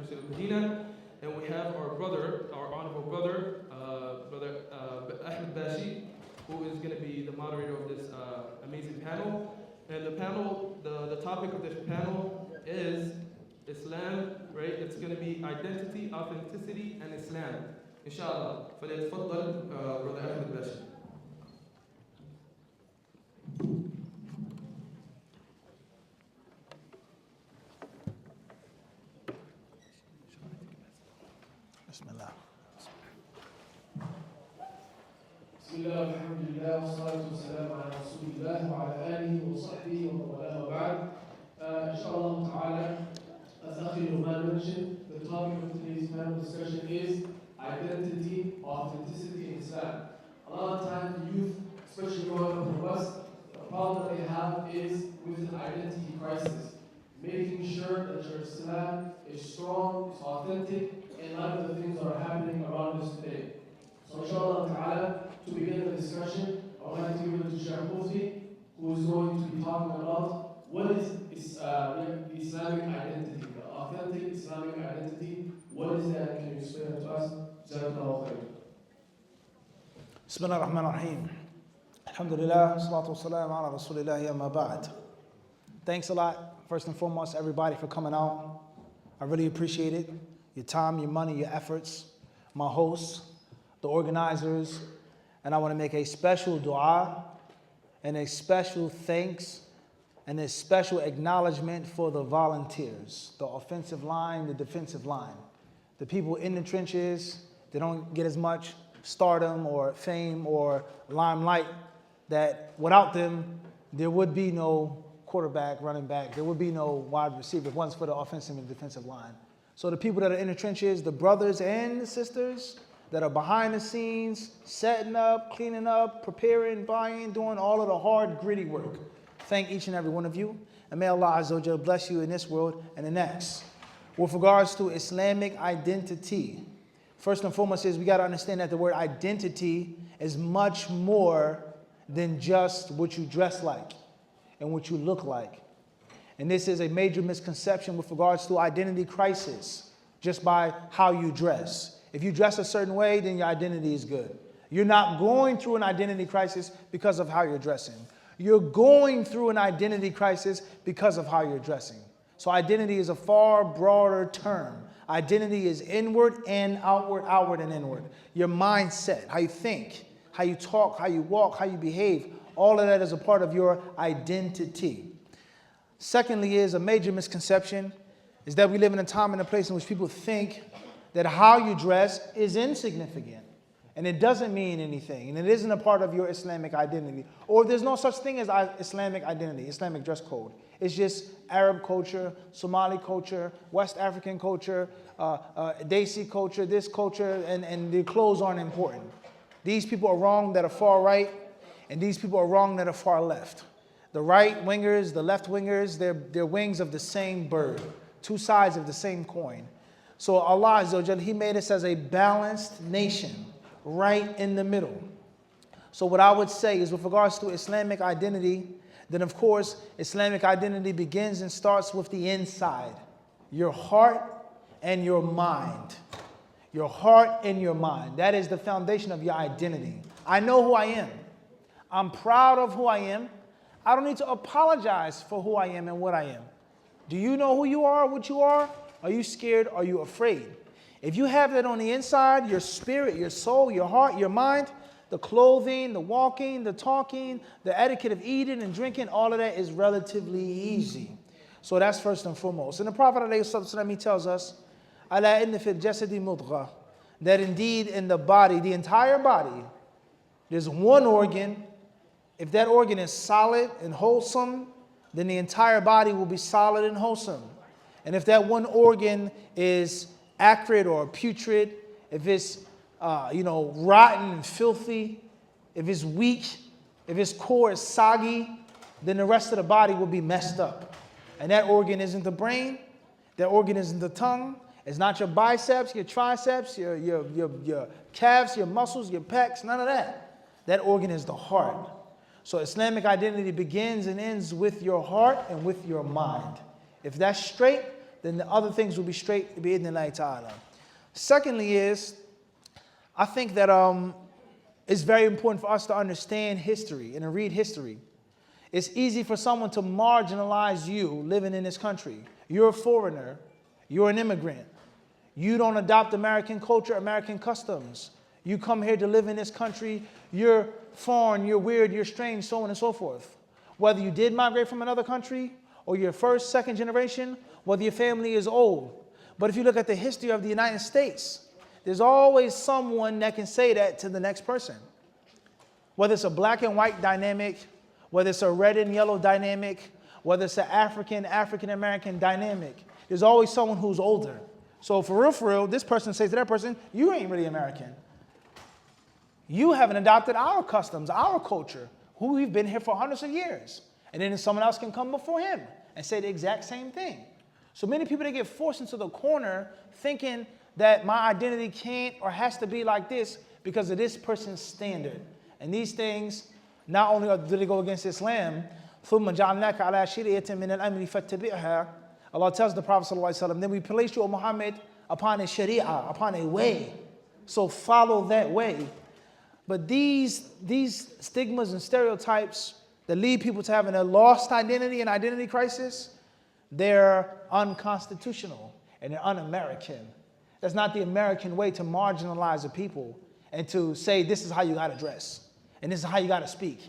University of Medina. And we have our brother, our honorable brother, Brother Ahmed Bashi, who is going to be the moderator of this amazing panel. And the panel, the topic of this panel is Islam, right? It's going to be identity, authenticity, and Islam. Inshallah. فليتفضل Brother Ahmed Bashi. Bismillah. Bismillah, alhamdulillah, wassalatu wassalamu ala rasulillah wa ala alihi wa sahbihi wa wala wa ba'd. Inshallah ta'ala, as Akhi Numan mentioned, the topic of today's panel discussion is identity, authenticity in Islam. A lot of times youth, especially growing up in the West, the problem that they have is with an identity crisis. Making sure that your Islam is strong, is authentic, in light of the things that are happening around us today. So inshallah ta'ala, to begin the discussion, I would like to give it to Sheikh Mufti, who is going to be talking about what is Islamic identity, the authentic Islamic identity. What is that? Can you explain it to us? Jazakallahu khair. Bismillah ar-Rahman ar-Rahim. Alhamdulillah, salatu wassalam ala rasulillah amma ba'd. Thanks a lot, first and foremost, everybody for coming out. I really appreciate it. Your time, your money, your efforts, my hosts, the organizers, and I want to make a special dua and a special thanks and a special acknowledgement for the volunteers, the offensive line, the defensive line. The people in the trenches, they don't get as much stardom or fame or limelight, that without them, there would be no quarterback, running back, there would be no wide receiver, once for the offensive and defensive line. So the people that are in the trenches, the brothers and the sisters that are behind the scenes, setting up, cleaning up, preparing, buying, doing all of the hard, gritty work. Thank each and every one of you. And may Allah Azza wa Jalla bless you in this world and the next. With regards to Islamic identity, first and foremost is we got to understand that the word identity is much more than just what you dress like and what you look like. And this is a major misconception with regards to identity crisis, just by how you dress. If you dress a certain way, then your identity is good. You're not going through an identity crisis because of how you're dressing. You're going through an identity crisis because of how you're dressing. So identity is a far broader term. Identity is inward and outward, outward and inward. Your mindset, how you think, how you talk, how you walk, how you behave, all of that is a part of your identity. Secondly, is a major misconception is that we live in a time and a place in which people think that how you dress is insignificant and it doesn't mean anything and it isn't a part of your Islamic identity, or there's no such thing as Islamic identity, Islamic dress code. It's just Arab culture, Somali culture, West African culture, Desi culture, this culture, and the clothes aren't important. These people are wrong that are far right, and these people are wrong that are far left. The right wingers, the left wingers, they're wings of the same bird, two sides of the same coin. So Allah Azza wa Jalla, He made us as a balanced nation, right in the middle. So what I would say is with regards to Islamic identity, then of course, Islamic identity begins and starts with the inside, your heart and your mind. Your heart and your mind. That is the foundation of your identity. I know who I am. I'm proud of who I am. I don't need to apologize for who I am and what I am. Do you know who you are, what you are? Are you scared? Are you afraid? If you have that on the inside, your spirit, your soul, your heart, your mind, the clothing, the walking, the talking, the etiquette of eating and drinking, all of that is relatively easy. So that's first and foremost. And the Prophet ﷺ, he tells us, "Ala inna fil jasadi mudghah," that indeed in the body, the entire body, there's one organ. If that organ is solid and wholesome, then the entire body will be solid and wholesome. And if that one organ is acrid or putrid, if it's rotten and filthy, if it's weak, if its core is soggy, then the rest of the body will be messed up. And that organ isn't the brain, that organ isn't the tongue, it's not your biceps, your triceps, your calves, your muscles, your pecs, none of that. That organ is the heart. So Islamic identity begins and ends with your heart and with your mind. If that's straight, then the other things will be straight, bi'idhnillahi ta'ala. Secondly is, I think that it's very important for us to understand history and to read history. It's easy for someone to marginalize you living in this country. You're a foreigner. You're an immigrant. You don't adopt American culture, American customs. You come here to live in this country. You're foreign, you're weird, you're strange, so on and so forth. Whether you did migrate from another country or you're first, second generation, whether your family is old. But if you look at the history of the United States, there's always someone that can say that to the next person. Whether it's a black and white dynamic, whether it's a red and yellow dynamic, whether it's an African-American dynamic, there's always someone who's older. So for real, this person says to that person, you ain't really American. You haven't adopted our customs, our culture, who we've been here for hundreds of years. And then someone else can come before him and say the exact same thing. So many people, they get forced into the corner thinking that my identity can't or has to be like this because of this person's standard. And these things, not only do they go against Islam, Allah tells the Prophet ﷺ, then we place you, O Muhammad, upon a sharia, upon a way. So follow that way. But these stigmas and stereotypes that lead people to having a lost identity and identity crisis, they're unconstitutional and they're un-American. That's not the American way to marginalize a people and to say this is how you got to dress, and this is how you got to speak,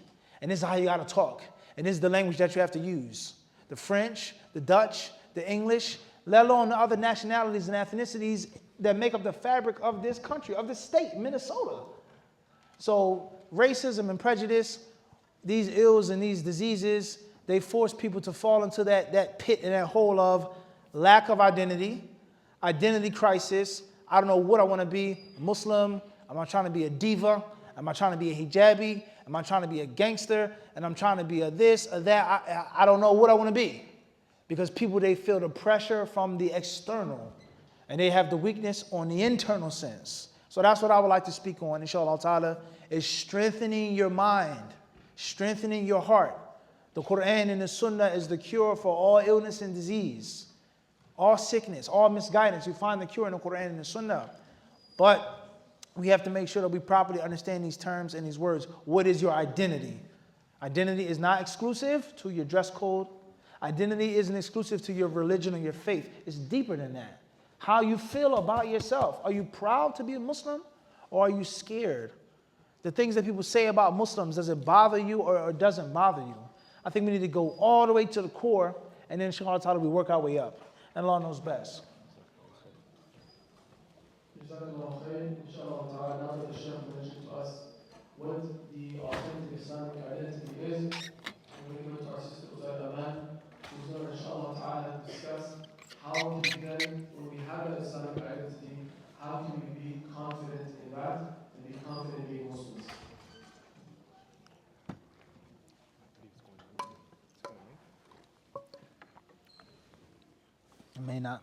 and this is how you got to talk, and this is the language that you have to use. The French, the Dutch, the English, let alone the other nationalities and ethnicities that make up the fabric of this country, of this state, Minnesota. So racism and prejudice, these ills and these diseases, they force people to fall into that pit and that hole of lack of identity crisis. I don't know what I want to be, Muslim. Am I trying to be a diva? Am I trying to be a hijabi? Am I trying to be a gangster? And I'm trying to be a this or that. I don't know what I want to be. Because people, they feel the pressure from the external. And they have the weakness on the internal sense. So that's what I would like to speak on, inshallah ta'ala, is strengthening your mind, strengthening your heart. The Quran and the Sunnah is the cure for all illness and disease, all sickness, all misguidance. You find the cure in the Quran and the Sunnah. But we have to make sure that we properly understand these terms and these words. What is your identity? Identity is not exclusive to your dress code. Identity isn't exclusive to your religion or your faith. It's deeper than that. How you feel about yourself. Are you proud to be a Muslim or are you scared? The things that people say about Muslims, does it bother you or doesn't bother you? I think we need to go all the way to the core and then inshallah ta'ala we work our way up. And Allah knows best. Inshallah ta'ala, now that the Shaykh mentioned to us what the authentic Islamic identity is, and we can go to our sister Uzair Aman, who's going to inshallah ta'ala discuss how we then, when we have an Islamic identity, how can we be confident in that and be confident in being Muslims.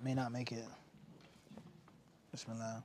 May not make it. Bismillah.